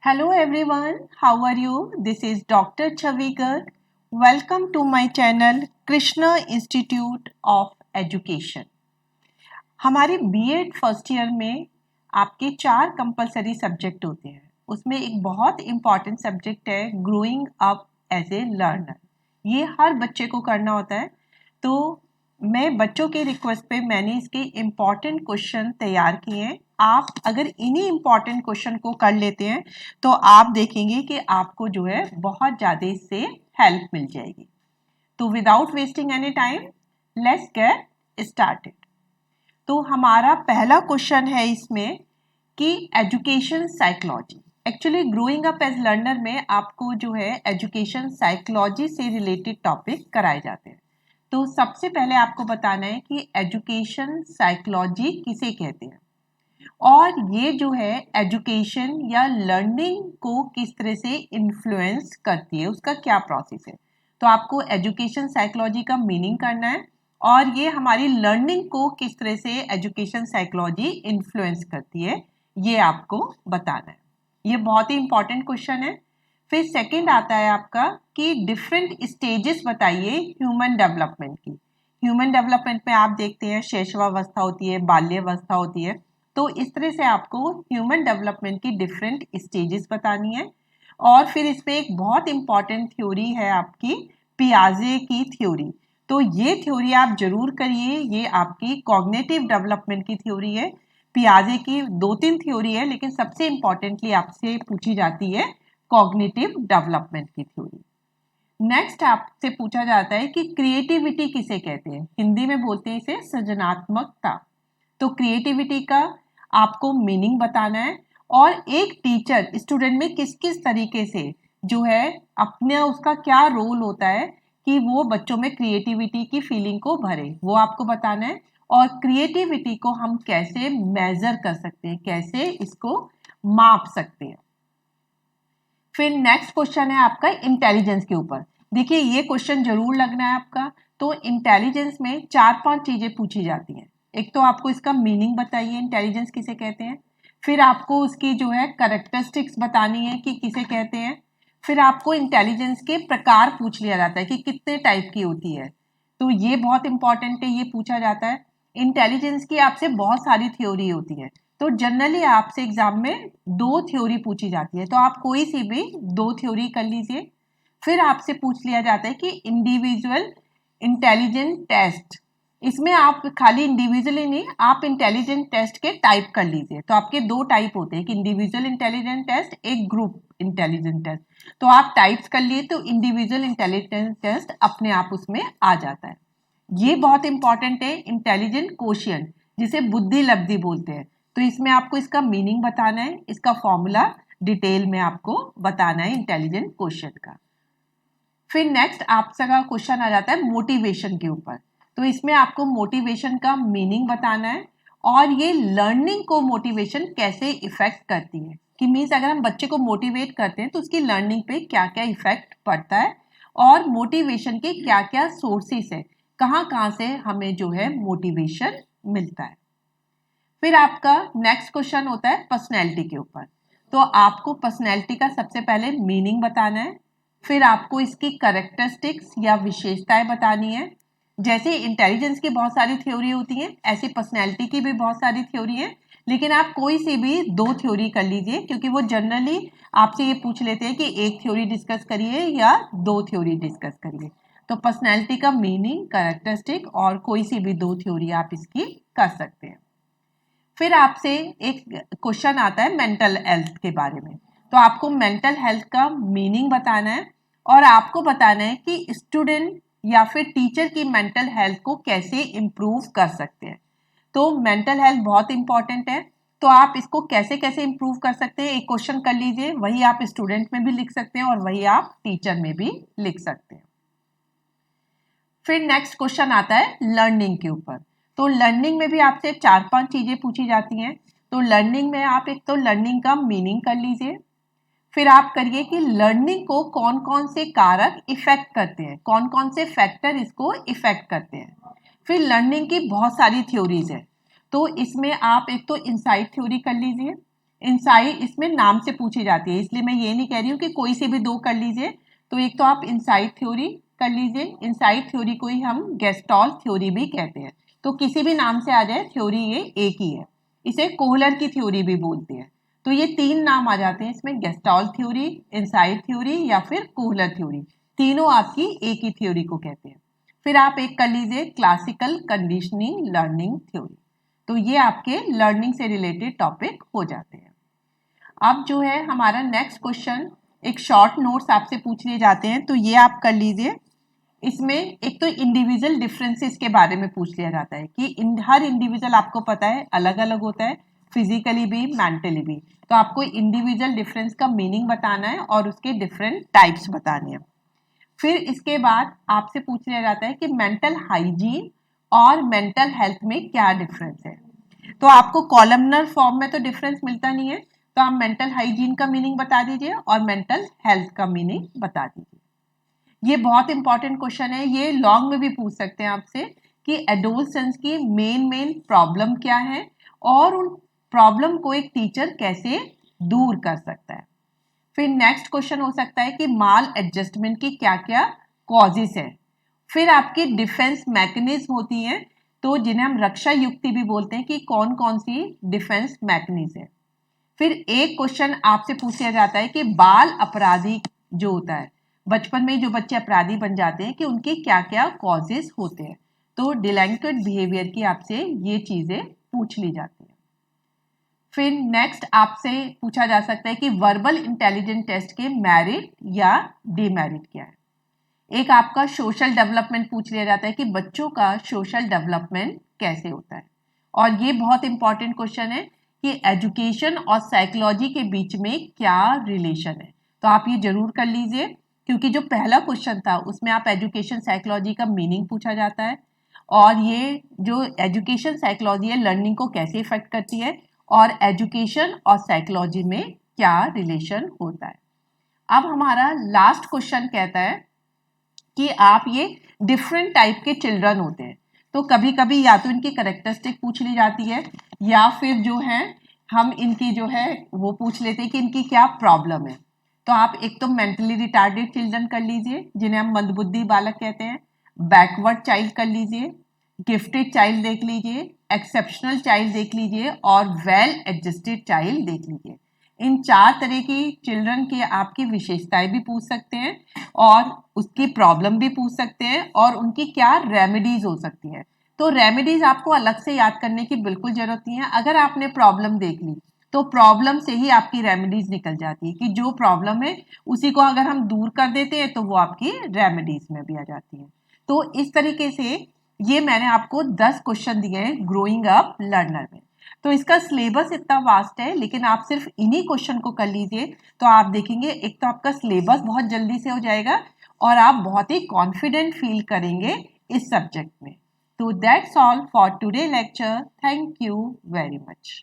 Hello everyone, how are you? This is Dr. Chavi Garg. Welcome to my channel Krishna Institute of Education. हमारे BEd first year में आपके 4 compulsory subject होते हैं. उसमें एक बहुत इम्पॉर्टेंट सब्जेक्ट है growing up as a learner. ये हर बच्चे को करना होता है. तो मैं बच्चों के रिक्वेस्ट पे मैंने इसके इम्पॉर्टेंट क्वेश्चन तैयार किए हैं. आप अगर इन्हीं इम्पॉर्टेंट क्वेश्चन को कर लेते हैं तो आप देखेंगे कि आपको जो है बहुत ज़्यादा इससे हेल्प मिल जाएगी. तो without wasting any time let's get started. तो हमारा पहला क्वेश्चन है इसमें कि education psychology. Actually growing up as learner में आपको जो है एजुकेशन साइकोलॉजी से रिलेटेड टॉपिक कराए जाते हैं. तो सबसे पहले आपको बताना है कि एजुकेशन साइकोलॉजी किसे कहते हैं और ये जो है एजुकेशन या लर्निंग को किस तरह से इन्फ्लुएंस करती है, उसका क्या प्रोसेस है. तो आपको एजुकेशन साइकोलॉजी का मीनिंग करना है और ये हमारी लर्निंग को किस तरह से एजुकेशन साइकोलॉजी इन्फ्लुएंस करती है ये आपको बताना है. ये बहुत ही इंपॉर्टेंट क्वेश्चन है. फिर सेकंड आता है आपका कि डिफरेंट स्टेजेस बताइए ह्यूमन डेवलपमेंट की. ह्यूमन डेवलपमेंट में आप देखते हैं शैशवावस्था होती है, बाल्यावस्था होती है. तो इस तरह से आपको ह्यूमन डेवलपमेंट की डिफरेंट स्टेजेस बतानी है. और फिर इसमें एक बहुत इंपॉर्टेंट थ्योरी है आपकी पियाजे की थ्योरी. तो ये थ्योरी आप जरूर करिए. ये आपकी कॉग्निटिव डेवलपमेंट की थ्योरी है. पियाजे की 2-3 थ्योरी है लेकिन सबसे इंपॉर्टेंटली आपसे पूछी जाती है कॉग्निटिव डेवलपमेंट की थ्योरी. नेक्स्ट आपसे पूछा जाता है कि क्रिएटिविटी किसे कहते हैं. हिंदी में बोलते हैं इसे सृजनात्मकता. तो क्रिएटिविटी का आपको मीनिंग बताना है और एक टीचर स्टूडेंट में किस किस तरीके से जो है अपने उसका क्या रोल होता है कि वो बच्चों में क्रिएटिविटी की फीलिंग को भरे, वो आपको बताना है. और क्रिएटिविटी को हम कैसे मेजर कर सकते हैं, कैसे इसको माप सकते हैं. फिर नेक्स्ट क्वेश्चन है आपका इंटेलिजेंस के ऊपर. देखिए ये क्वेश्चन जरूर लगना है आपका. तो इंटेलिजेंस में 4-5 चीजें पूछी जाती हैं. एक तो आपको इसका मीनिंग बताइए इंटेलिजेंस किसे कहते हैं. फिर आपको उसकी जो है कैरेक्टरिस्टिक्स बतानी है कि किसे कहते हैं. फिर आपको इंटेलिजेंस के प्रकार पूछ लिया जाता है कि कितने टाइप की होती है. तो ये बहुत इंपॉर्टेंट है, ये पूछा जाता है. इंटेलिजेंस की आपसे बहुत सारी थ्योरी होती है. तो जनरली आपसे एग्जाम में 2 थ्योरी पूछी जाती है. तो आप कोई सी भी 2 थ्योरी कर लीजिए. फिर आपसे पूछ लिया जाता है कि इंडिविजुअल इंटेलिजेंट टेस्ट. इसमें आप खाली इंडिविजुअल ही नहीं, आप इंटेलिजेंट टेस्ट के टाइप कर लीजिए. तो आपके 2 टाइप होते हैं, एक इंडिविजुअल इंटेलिजेंट टेस्ट, एक ग्रुप इंटेलिजेंट टेस्ट. तो आप टाइप्स कर लिए तो इंडिविजुअल इंटेलिजेंट टेस्ट अपने आप उसमें आ जाता है. ये बहुत इंपॉर्टेंट है इंटेलिजेंट कोशिएंट जिसे बुद्धि लब्धि बोलते हैं. तो इसमें आपको इसका मीनिंग बताना है, इसका फॉर्मूला डिटेल में आपको बताना है इंटेलिजेंट कोशिएंट का. फिर नेक्स्ट आपका क्वेश्चन आ जाता है मोटिवेशन के ऊपर. तो इसमें आपको मोटिवेशन का मीनिंग बताना है और ये लर्निंग को मोटिवेशन कैसे इफेक्ट करती है कि मीन्स अगर हम बच्चे को मोटिवेट करते हैं तो उसकी लर्निंग पे क्या क्या इफेक्ट पड़ता है और मोटिवेशन के क्या क्या सोर्सेस है, कहाँ कहाँ से हमें जो है मोटिवेशन मिलता है. फिर आपका नेक्स्ट क्वेश्चन होता है पर्सनैलिटी के ऊपर. तो आपको पर्सनैलिटी का सबसे पहले मीनिंग बताना है. फिर आपको इसकी कैरेक्टरिस्टिक्स या विशेषताएं बतानी है. जैसे इंटेलिजेंस की बहुत सारी थ्योरी होती हैं ऐसे पर्सनैलिटी की भी बहुत सारी थ्योरी है. लेकिन आप कोई सी भी 2 थ्योरी कर लीजिए क्योंकि वो जनरली आपसे ये पूछ लेते हैं कि एक थ्योरी डिस्कस करिए या 2 थ्योरी डिस्कस करिए. तो पर्सनैलिटी का मीनिंग, कैरेक्टरिस्टिक और कोई सी भी 2 थ्योरी आप इसकी कर सकते हैं. फिर आपसे एक क्वेश्चन आता है मेंटल हेल्थ के बारे में. तो आपको मेंटल हेल्थ का मीनिंग बताना है और आपको बताना है कि स्टूडेंट या फिर टीचर की मेंटल हेल्थ को कैसे इम्प्रूव कर सकते हैं. तो मेंटल हेल्थ बहुत इंपॉर्टेंट है. तो आप इसको कैसे कैसे इम्प्रूव कर सकते हैं एक क्वेश्चन कर लीजिए. वही आप स्टूडेंट में भी लिख सकते हैं और वही आप टीचर में भी लिख सकते हैं. फिर नेक्स्ट क्वेश्चन आता है लर्निंग के ऊपर. तो लर्निंग में भी आपसे 4-5 चीजें पूछी जाती हैं. तो लर्निंग में आप एक तो लर्निंग का मीनिंग कर लीजिए. फिर आप करिए कि लर्निंग को कौन कौन से कारक इफेक्ट करते हैं, कौन कौन से फैक्टर इसको इफेक्ट करते हैं. फिर लर्निंग की बहुत सारी थ्योरीज है. तो इसमें आप एक तो इनसाइट थ्योरी कर लीजिए. इंसाइट इसमें नाम से पूछी जाती है, इसलिए मैं ये नहीं कह रही हूँ कि कोई से भी दो कर लीजिए। तो एक तो आप इंसाइट थ्योरी कर लीजिए, इंसाइट थ्योरी को ही हम गेस्टॉल्ट थ्योरी भी कहते हैं। तो किसी भी नाम से आ जाए, थ्योरी ये एक ही है। इसे कोहलर की थ्योरी भी बोलते हैं। तो ये तीन नाम आ जाते हैं इसमें, गेस्टॉल्ट थ्योरी, इंसाइट थ्योरी या फिर कोहलर थ्योरी। तीनों आपकी एक ही थ्योरी को कहते हैं। फिर आप एक कर लीजिए क्लासिकल कंडीशनिंग लर्निंग थ्योरी। तो ये आपके लर्निंग से रिलेटेड टॉपिक हो जाते हैं। अब जो है हमारा नेक्स्ट क्वेश्चन, एक शॉर्ट नोट्स आपसे पूछ लिए जाते हैं, तो ये आप कर लीजिए। इसमें एक तो इंडिविजुअल डिफरेंसेस के बारे में पूछ लिया जाता है कि हर इंडिविजुअल आपको पता है अलग अलग होता है, फिजिकली भी मेंटली भी। तो आपको इंडिविजुअल डिफरेंस का मीनिंग बताना है और उसके डिफरेंट टाइप्स बताने हैं। फिर इसके बाद आपसे पूछ लिया जाता है कि मेंटल हाइजीन और मेंटल हेल्थ में क्या डिफरेंस है। तो आपको कॉलमनर फॉर्म में तो डिफरेंस मिलता नहीं है, तो आप मेंटल हाइजीन का मीनिंग बता दीजिए और मेंटल हेल्थ का मीनिंग बता दीजिए। ये बहुत इंपॉर्टेंट क्वेश्चन है, ये लॉन्ग में भी पूछ सकते हैं आपसे कि एडोलसेंस की मेन प्रॉब्लम क्या है और उन प्रॉब्लम को एक टीचर कैसे दूर कर सकता है। फिर नेक्स्ट क्वेश्चन हो सकता है कि माल एडजस्टमेंट की क्या क्या कॉजेस है। फिर आपकी डिफेंस मैकेनिज्म होती है, तो जिन्हें हम रक्षा युक्ति भी बोलते हैं कि कौन कौन सी डिफेंस मैकेनिज्म है। फिर एक क्वेश्चन आपसे पूछा जाता है कि बाल अपराधी जो होता है, बचपन में जो बच्चे अपराधी बन जाते हैं, कि उनके क्या क्या कॉजेस होते हैं। तो डिलिंक्वेंट बिहेवियर की आपसे ये चीजें पूछ ली जाती है। फिर नेक्स्ट आपसे पूछा जा सकता है कि वर्बल इंटेलिजेंस टेस्ट के मेरिट या डिमेरिट क्या है। एक आपका सोशल डेवलपमेंट पूछ लिया जाता है कि बच्चों का सोशल डेवलपमेंट कैसे होता है। और ये बहुत इंपॉर्टेंट क्वेश्चन है कि एजुकेशन और साइकोलॉजी के बीच में क्या रिलेशन है। तो आप ये जरूर कर लीजिए, क्योंकि जो पहला क्वेश्चन था उसमें आप एजुकेशन साइकोलॉजी का मीनिंग पूछा जाता है, और ये जो एजुकेशन साइकोलॉजी है लर्निंग को कैसे इफेक्ट करती है, और एजुकेशन और साइकोलॉजी में क्या रिलेशन होता है। अब हमारा लास्ट क्वेश्चन कहता है कि आप ये डिफरेंट टाइप के चिल्ड्रन होते हैं, तो कभी कभी या तो इनकी करेक्टरिस्टिक पूछ ली जाती है, या फिर जो है हम इनकी जो है वो पूछ लेते हैं कि इनकी क्या प्रॉब्लम है। तो आप एक तो मेंटली रिटार्डेड चिल्ड्रन कर लीजिए, जिन्हें हम मंदबुद्धि बालक कहते हैं, बैकवर्ड चाइल्ड कर लीजिए, गिफ्टेड चाइल्ड देख लीजिए, एक्सेप्शनल चाइल्ड देख लीजिए, और वेल एडजस्टेड चाइल्ड देख लीजिए। इन चार तरह की चिल्ड्रन की आपकी विशेषताएं भी पूछ सकते हैं, और उसकी प्रॉब्लम भी पूछ सकते हैं, और उनकी क्या रेमेडीज हो सकती है। तो रेमेडीज आपको अलग से याद करने की बिल्कुल जरूरत नहीं है। अगर आपने प्रॉब्लम देख ली तो प्रॉब्लम से ही आपकी रेमेडीज निकल जाती है, कि जो प्रॉब्लम है उसी को अगर हम दूर कर देते हैं तो वो आपकी रेमेडीज में भी आ जाती है। तो इस तरीके से ये मैंने आपको 10 क्वेश्चन दिए हैं ग्रोइंग अप लर्नर में। तो इसका सिलेबस इतना वास्ट है, लेकिन आप सिर्फ इन्हीं क्वेश्चन को कर लीजिए तो आप देखेंगे एक तो आपका सिलेबस बहुत जल्दी से हो जाएगा, और आप बहुत ही कॉन्फिडेंट फील करेंगे इस सब्जेक्ट में। तो that's all for today lecture. Thank you very much.